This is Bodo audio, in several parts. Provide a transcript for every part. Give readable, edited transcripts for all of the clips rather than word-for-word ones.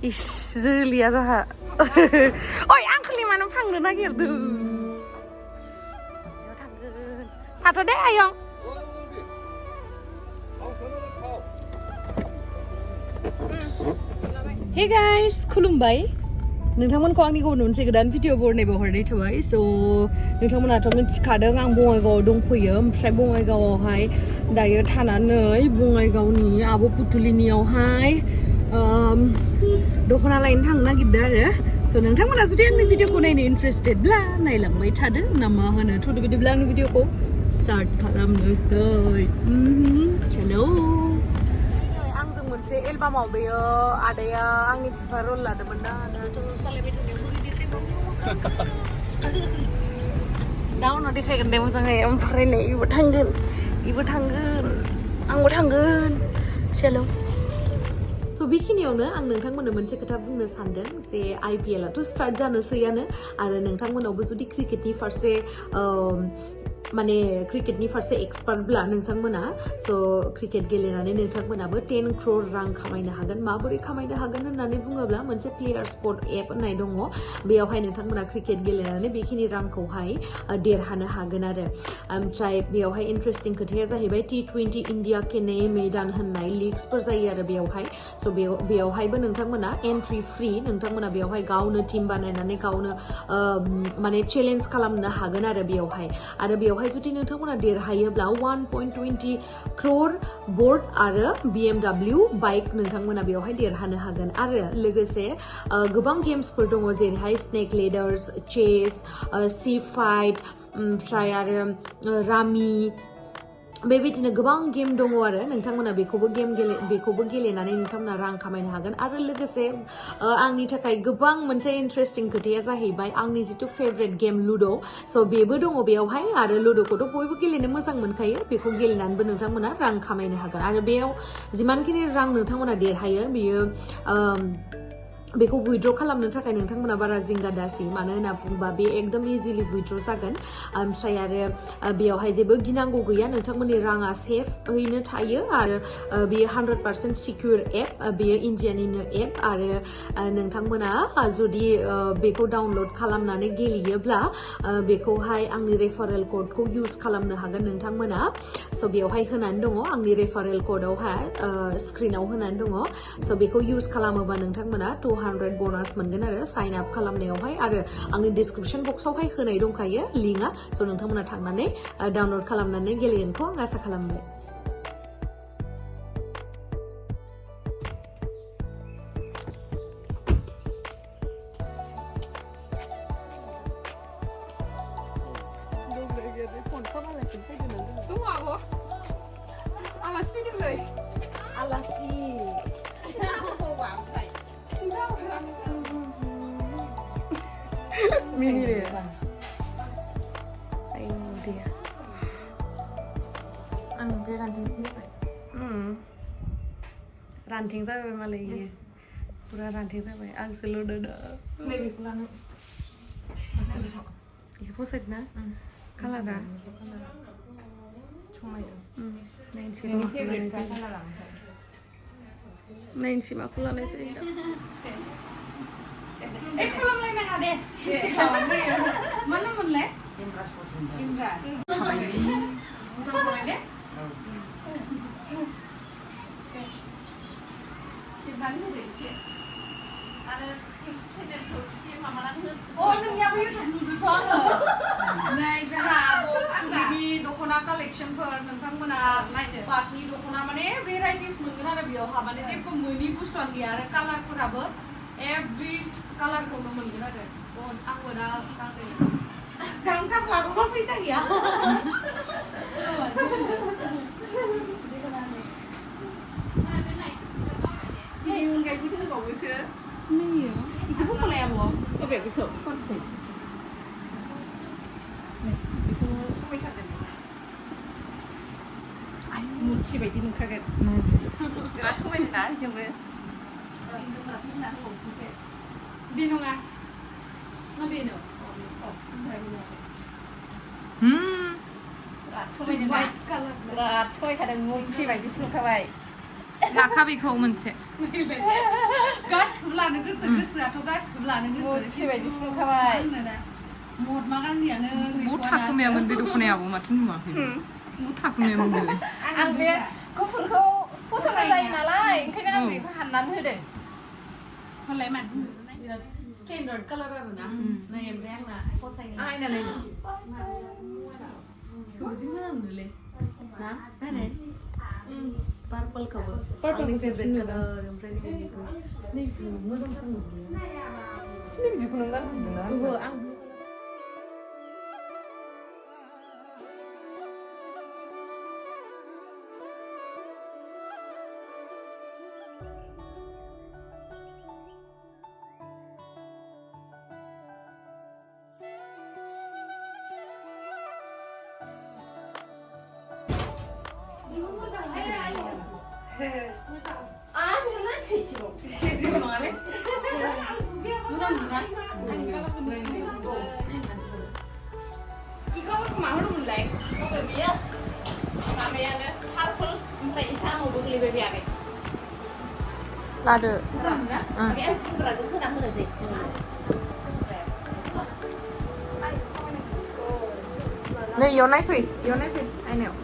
इस जोलिया जाहा ओइ आंखोलि मानो फांनो नागिरदों थांगोन थाथ' दे आयं हे गाइस खुलुमबाय नोंथांमोनखौ आंनि गुबुन मोनसे गोदान भिडिअ बरनायबो हरनाय थाबाय स' नोंथांमोनाथ' मिथिखादों आं बङाइगावआव दंफैयो ओमफ्राय बङाइगावआवहाय दायो थानानै बङाइगावनि आब' पुथुलिनियावहाय दख'ना लायनो थांनो नागिरदों आरो स' नोंथांमोना जुदि आंनि भिडिअखौ नायनो इन्टारेस्टेडब्ला नायलांबाय थादो ना मा होनो थ' बिदिब्ला आंनि भिडिअखौ स्टार्ट खालामनोसै चलो आंजों मोनसे एलबामाव बेयो आदाया आंनि बिफा रल लादोंमोन ना दाथ' सालायबाय थानायाव दा उनाव देखायगोन दे मोजाङै ओमफ्राय नै इबो थांगोन आंबो थांगोन चलो स' बेखिनियावनो आं नोंथांमोननो मोनसे खोथा बुंनो सानदों जे IPL आथ' स्टार्ट जानोसैयानो आरो नोंथांमोनावबो जुदि क्रिकेटनि फारसे माने क्रिकेटनि फारसे एक्सपार्टब्ला नोंथांमोना स' क्रिकेट गेलेनानै नोंथांमोनाबो 10 crore रां खामायनो हागोन माबोरै खामायनो हागोन होननानै बुङोब्ला मोनसे प्लेयार स्पट एप होननाय दङ बेयावहाय नोंथांमोना क्रिकेट गेलेनानै बेखिनि रांखौहाय देरहानो हागोन आरो ओमफ्राय बेयावहाय इन्टारेस्टिं खोथाया जाहैबाय T20 इन्डिया केने मैदान होननाय लिग्सफोर जायो आरो बेयावहाय स' बेयावहायबो नोंथांमोना एन्ट्रि फ्रि नोंथांमोना बेयावहाय गावनो टिम बानायनानै गावनो माने चेलेन्ज खालामनो हागोन आरो बेयावहाय बेवहाय जुदि नोंथांमोना देरहायोब्ला 1.20 crore बोर्ड आरो BMW बाइक नोंथांमोना बेवहाय देरहानो हागोन आरो लोगोसे गोबां गेम्सफोर दङ जेरैहाय स्नेक लेडार्स चेस सी फाइट ओमफ्राय आरो रामी बेबायदिनो गोबां गेम दङ आरो नोंथांमोना बेखौबो गेलेनानै नोंथांमोना रां खामायनो हागोन आरो लोगोसे आंनि थाखाय गोबां मोनसे इन्टारेस्टिं खोथाया जाहैबाय आंनि जिथु फेभरेट गेम लुड' स' बेबो दङ बेयावहाय आरो लुड'खौथ' बयबो गेलेनो मोजां मोनखायो बेखौ गेलेनानैबो नोंथांमोना रां खामायनो हागोन आरो बेयाव जिमानखिनि रां नोंथांमोना देरहायो बेयो बेखौ उइथड्र खालामनो थाखाय नोंथांमोना बारा जिंगा दासि मानो होनना बुङोबा बे एकदम इजिलि उइथड्र जागोन ओमफ्राय आरो बेयावहाय जेबो गिनांगौ गैया नोंथांमोननि राङा सेफैनो थायो आरो बेयो 100% सिकिउर एप बेयो इन्डियानिनो एप आरो नोंथांमोना जुदि बेखौ डाउनलड खालामनानै गेलेयोब्ला बेखौहाय आंनि रेफारेल क'डखौ इउज खालामनो हागोन नोंथांमोना स' बेयावहाय होनानै दङ आंनि रेफारेल क'डआवहाय स्क्रिनाव होनानै दङ स' बेखौ इउज खालामोबा नोंथांमोना 200 बोनास मोनगोन आरो साइन आप खालामनायावहाय आरो आंनि डिसक्रिपशन बक्सआवहाय होनाय दंखायो लिंकआ स' नोंथांमोना थांनानै डाउनलड खालामनानै गेलेगोनखौ आं आसा खालामबाय आलासि मिनिरे आयौ दे आं बे रानथेंसो जाबाय रानथें जाबाय मालाय पुरा रानथें जाबाय आंसो लुदों नैबेखौ लानो बेखौ फसायदों ना कालारा नायनोसै माखौ लानाय जायो खालामलायनाङा दे मा नाम मोनलाय इमराज मोजां दे आरो चेनेलखौ एसे माबानानै नोंनियाबो इउटुब नुदोंथ' आङो नै जोंहा फुलिनि दख'ना कालेक्सनफोर नोंथांमोना पाटनि दख'ना माने भेराइटिस मोनगोन आरो बेयावहा माने जेबो मोनि बुस्थुआनो गैया आरो कालारफोराबो एभ्रि कालारखौनो मोनगोन आरो आंबो दा गांथाम लागौबा फैसा गैया बिनि अनगायैबो दंबावोसो नैयो बेखौ बख'लायाबो बबे बेखौ फनसै बेखौ समायथारदों आय मुथि बायदि नुखागोन बिराद समायदों ना जोंबो बे नङा ना बेनो बिराद समायखादों मुथि बायदिसो नुखाबाय लाखा बेखौ मोनसे गासिखौबो लानो गोसोआथ' गासिखौबो लानो गोसो थिबायदि सोखाबाय महात्मा गान्धीयानो बहुत थाखोमायामोन बे दख'नायाबो माथो नुवाखै बहुत थाखोमायामोन बेलाय आं बे गुफुरखौ फसंनाय जायो नालाय ओंखायनो आं बेखौ हाननानै होदों हलाय मानसि बिराद स्टेन्डार्ड कालार आरो ना नै ओमफ्राय आंना फसायनो आयना नायनो जि मोजां मोनोलै ना नायनाय पार्पलखौबो Purple फेभरेट कालार ओमफ्राय नैबेखौ मोजां बिदिखौनो गानहोदोंना आं जेबो नङालै मोजां मोना इखौ मा होनोमोनलाय बेयो माबायानो पार्पल ओमफ्राय एसे आमावबो गोलैबाय बे आगै लादो मोजां मोना आं सुग्राजों होना होनो दे नै इयाव नायफै आयनायाव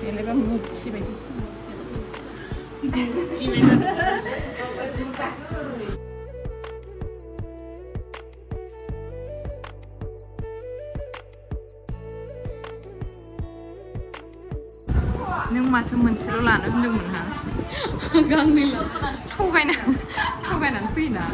देलायबा मुथि बायदि नों माथो मोनसेल' लानो होनदोंमोन हा गांनै थगायनानै फैयोना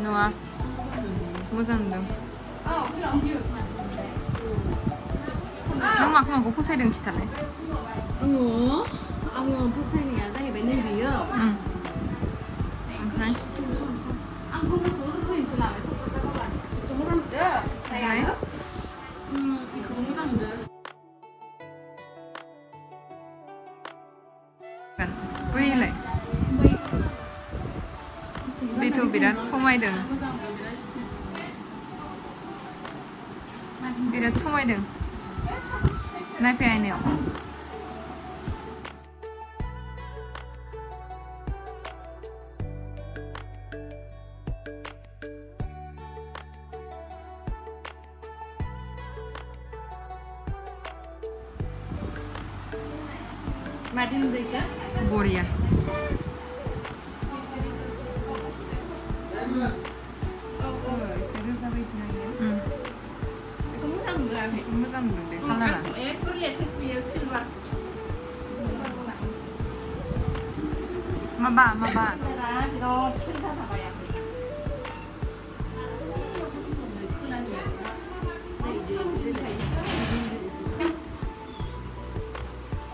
नुवा मोजां नुदों नों माखौ फसायदों खिथालाय आङो फसायनाया जाहैबाय नैबेयो ओमफ्राय आं गुबुनखौ होनोसो लाबाय फसायबा लानो बेखौ मोजां मोनदो ओमफ्राय बेखौबो मोजां मोनदो बैलाय बेथ' बिराद समायदों बिराद समायदों नायफै आयनायाव मादि नुदों बरिया एसे रोजा बायदि नायो बेखौ मोजां मोनदों मोजां नुदों दे कालारा एफोर लेटेस्ट बेयो सिलभार माबा बिराद सिलभार थाबायाखै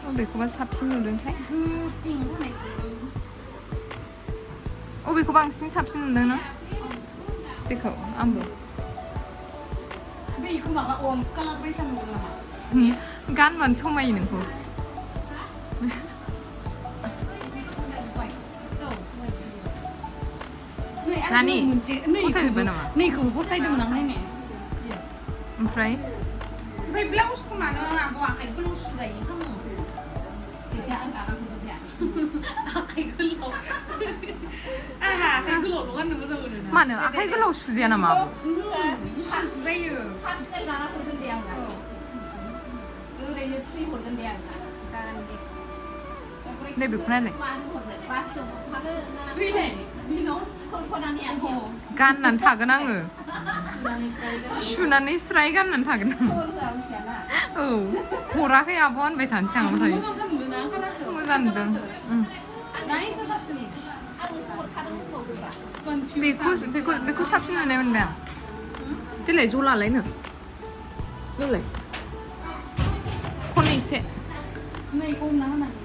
अबेखौबा साबसिन नुदोंथाय पिंक होनायजों अबेखौ बांसिन साबसिन नुदों नों बेखौ आंबो बेखौ माबा अम कालार बायसा नुदों नामा गानबानो समायो नोंखौ नानि फसायजोब्बाय नामा नैखौबो फसायदोंमोन आं नायनाय ओमफ्राय ब्लाउसखौ मानो आंखौ आखाइ गोलाव सुजायो खामो आखाइ गोलाव आंहा आखाइ गोलावल' गाननो मोजां मोनो ना मानो आखाइ गोलाव सुजाया नामा आब' गुसुसो जायो पार्सनेल लाना हरगोन दे आंना ओरैनो फ्रि हरगोन दे आंना जागोन दे नै बेखौ नायलाय बासजों हरफानो फैलाय बेनाव खनखनानै आंखौ गाननानै थागोन आङो सुनानै स्राय गाननानै थागोन आं औ हराखै आब' होनबाय थानोसै आं ओमफ्राय मोजां नुदों बेखौ साबसिन नुनाय मोनबाय आं देलाय ज' लालायनो देलाय खननैसे नै हमना होनांगौ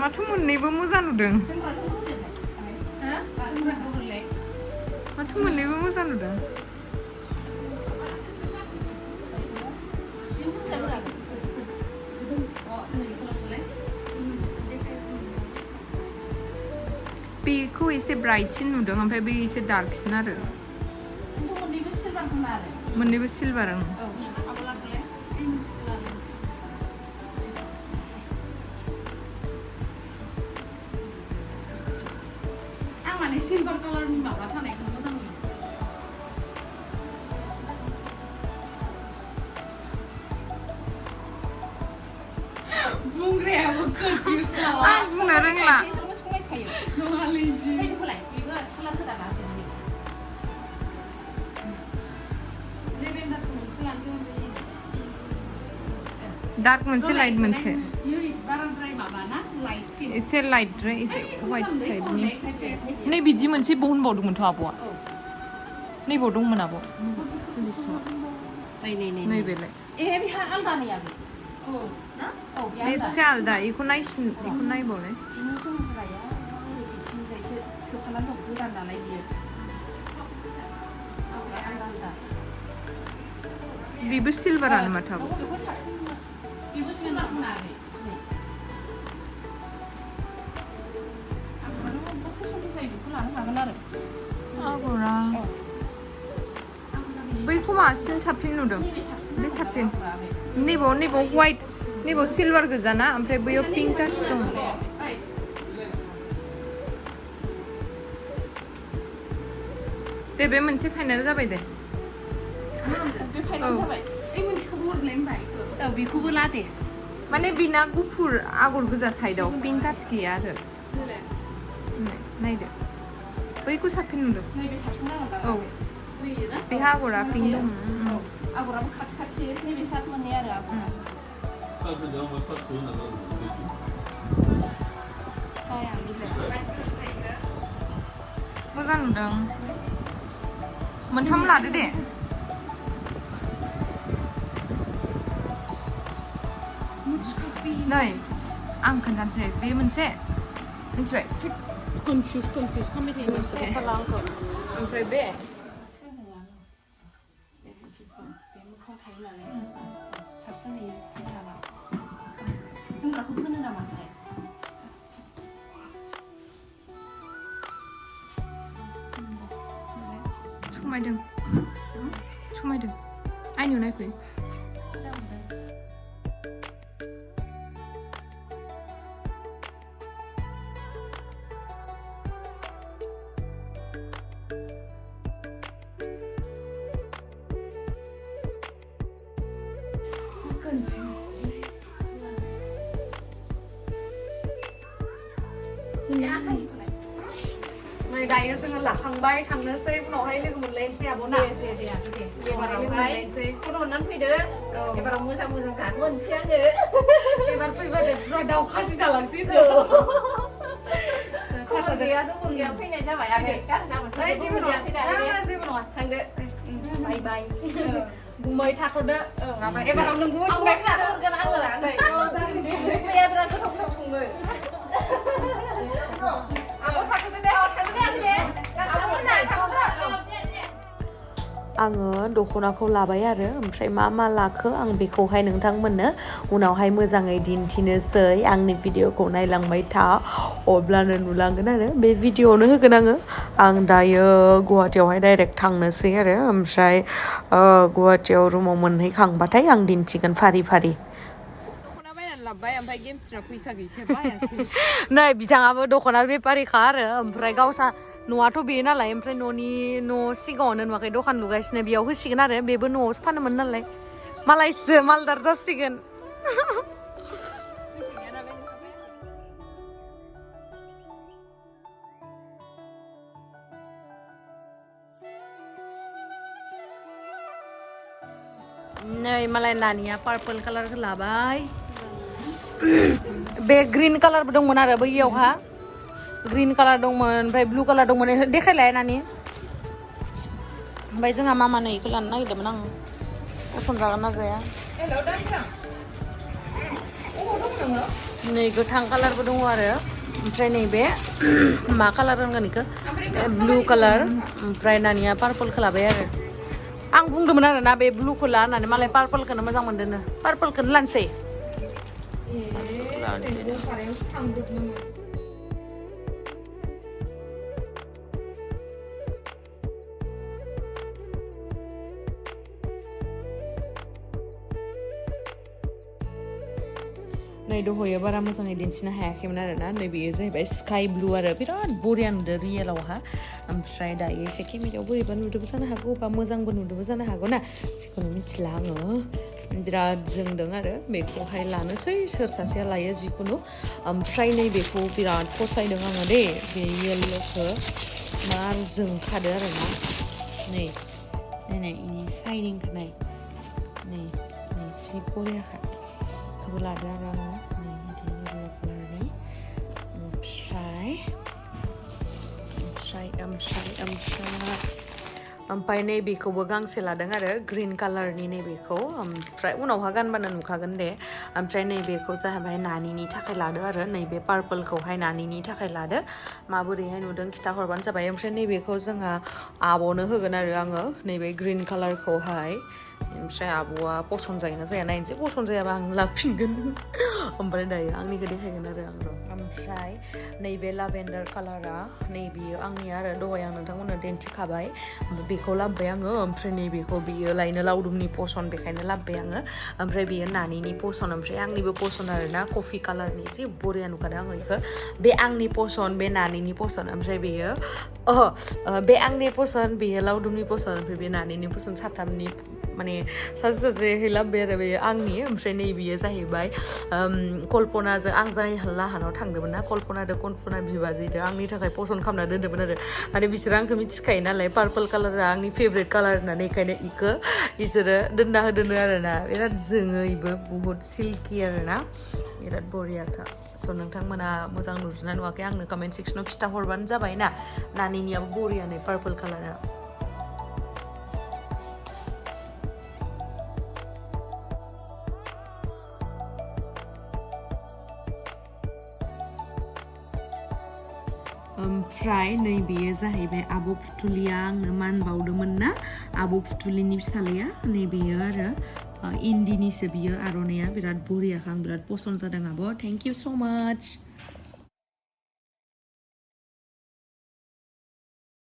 माथो मोननैबो मोजां नुदों माथो मोननैबो मोजां नुदों बेखौ एसे ब्राइटसिन नुदों ओमफ्राय बे एसे डार्कसिन आरो मोननैबो सिलभार ओं आं माने सिलभार कालारनि माबा थानायखौ मोजां मोनो बुंग्रायाबो कनफिउज नामा आं बुंनो रोंला नङालै जि लेभेन्डारखौ मोनसे लानोसै डार्क मोनसे लाइट मोनसे इयो बाराद्राय माबा ना लाइटसिन एसे लाइट एसे वाइट टाइपनि नै बिदि मोनसे बहनबावदोंमोनथ' आब'आ नैबाव दंमोन आब' नैबेलाय बेहा आलदा नैयाबो औ ना औ बे एसे आलदा बेखौ नायबावलाय सोफानानै दं गोदान नालाय बियो बेबो सिलभारानो माथो आब' बेबो सिलभार होना आगरा बैखौ बांसिन साबसिन नुदों बे साबसिन नैबाव वाइट नैबाव सिलभार गोजा ना ओमफ्राय बैयाव पिंक टाच दं दे बे मोनसे फाइनाल जाबाय दे बेखौबो ला दे माने बिना गुफुर आगर गोजा साइडआव पिंक टाच गैया आरो नायदो बैखौ साबसिन नुदों नैबे साबसिन जागोन दा औ बेहा आगरा पिंक दं आगराबो खाथि खाथि नैबे सात मोननै आरो आगरा मोजां नुदों मोनथाम लादो दे नै आं खोन्थानोसै बे मोनसे मिथिबाय कनफिउज खालामबाय थायो ओमफ्राय बे जोमग्राखौ फोनो नामा समायदों आइनियाव नायफै नै दायो जोङो लाखांबाय थांनोसै उनावहाय लोगो मोनलायनोसै आब'ना दे एबाराव लोगो मोनलायनोसै फट' हरनानै फैदो एबाराव मोजां जानो मोनसै आङो एबार फैबाथाय पुरा दावखासि जालांसै खबर गैया जबर गैया फैनाय जाबाय आगै गाज्रि जाबाय जेबो नङा थांदो बाय बाय बुंबाय थाथ'दो एबाराव नोंगौ संनाय खालामगोन आङो आगै मैया बिराद गोथाव सङो आङो दख'नाखौ लाबाय आरो ओमफ्राय मा लाखो आं बेखौहाय नोंथांमोननो उनावहाय मोजाङै दिन्थिनोसै आंनि भिडिअखौ नायलांबाय था अब्लानो नुलांगोन आरो बे भिडिअआवनो होगोन आं दायो गुवाहाटियावहाय डाइरेक्ट थांनोसै आरो ओमफ्राय गुवाहाटियाव रुमाव मोनहैखांबाथाय आं दिन्थिगोन फारि फारि दख'ना बायनानै लाबोबाय ओमफ्राय गेमस्रिना फैसा गैखाया बायासै नै बिथाङाबो दख'ना बेफारिखा आरो ओमफ्राय गावसा न'आथ' बेयो नालाय ओमफ्राय न' सिगाङावनो नुवाखै दखान लुगासिनो बेयाव होसिगोन आरो बेबो न'आवसो फानोमोन नालाय मालायसो मालदार जासिगोन नै मालाय नानिया पार्पल कालारखौ लाबाय बे ग्रीन कालारबो दंमोन आरो बैयावहा ग्रीन कालार दंमोन ओमफ्राय ब्लु कालार दंमोन देखायलाय नानि ओमफ्राय जोंहा मामानो इखौ लानो नागिरदोंमोन आं पसन्द जागोन ना जाया नै गोथां कालारबो दङ आरो ओमफ्राय नैबे मा कालार होनगोन इखौ ब्लू कालार ओमफ्राय नानिया पार्पलखौ लाबाय आरो आं बुंदोंमोन आरो ना बे ब्लुखौ ला होननानै मालाय पार्पलखौनो मोजां मोनदोंनो पार्पलखौनो लानोसै नै दहयो बारा मोजाङै दिन्थिनो हायाखैमोन आरो ना नै बेयो जाहैबाय स्काइ ब्लु आरो बिराद बरिया नुदों रियेलावहा ओमफ्राय दायो एसे केमेरायाव बोरैबा नुदोंबो जानो हागौ बा मोजांबो नुदोंबो जानो हागौ ना जिखुनु मिथिला आङो बिराद जोंदों आरो बेखौहाय लानोसै सोर सासेया लायो जिखुनु ओमफ्राय नै बेखौ बिराद फसायदों आङो दे बे येल्ल'खौ मार जोंखादो आरो ना नै नै इनि साइनिंखौ नाय नै जि बरियाखा खौबो लादो आरो आङो नै बिदि येल्ल' कालारनि ओमफ्राय नैबेखौबो गांसे लादों आरो ग्रीन कालारनि नैबेखौ ओमफ्राय उनावहा गानबानो नुखागोन दे ओमफ्राय नैबेखौ जाहैबाय नानिनि थाखाय लादो आरो नैबे पार्पलखौहाय नानिनि थाखाय लादो माबोरैहाय नुदों खिथाहरबानो जाबाय ओमफ्राय नैबेखौ जोंहा आब'नो होगोन आरो आङो नैबे ग्रीन कालारखौहाय ओमफ्राय आब'आ पसन्द जायोना जाया नायनोसै पसन्द जायाबा आं लाफिनगोन ओमफ्राय दायो आंनिखौ देखायगोन आरो आंबो ओमफ्राय नैबे लाभेन्डार कालारा नैबेयो आंनि आरो दहाय आं नोंथांमोननो दिन्थिखाबाय बेखौ लाबोबाय आङो ओमफ्राय नैबेखौ बियो लायनो लावदुमनि पसन्द बेखायनो लाबोबाय आङो ओमफ्राय बियो नानिनि पसन्द ओमफ्राय आंनिबो पसन्द आरो ना कफि कालारनि जि बरिया नुखादों आङो बेखौ बे आंनि पसन्द बे नानिनि पसन्द ओमफ्राय बेयो बे आंनि पसन्द बेयो लावदुमनि पसन्द ओमफ्राय बे नानिनि पसन्द साथामनि माने सासे सासे लाबोबाय आरो बेयो आंनि ओमफ्राय नैबेयो जाहैबाय कल्पनाजों आं जाय लाहानाव थांदोंमोन ना कल्पना बिबाजैजों आंनि थाखाय पसन्द खालामना दोनदोंमोन आरो माने बिसोरो आंखौ मिथिखायो नालाय पार्पल कालारा आंनि फेभरेट कालार होननानै बेखायनो इखौ बिसोरो दोनना होदों आरो ना बिराद जोङो इबो बुहुत सिल्कि आरो ना बिराद बरियाखा स' नोंथांमोना मोजां नुदोंना नुवाखै आंनो कमेन्ट सेक्सनाव खिथाहरबानो जाबाय ना नानिनियाबो बरियानो पार्पल कालारा ओमफ्राय नैबेयो जाहैबाय आब' फुथुलिया आंनो मान बावदोंमोन ना आब' फुथुलिनि फिसालाया नैबेयो आरो इन्दिनिसो बियो आर'नाइया बिराद बरियाखा आं बिराद पसन्द जादों आब' थेंक इउ स' माच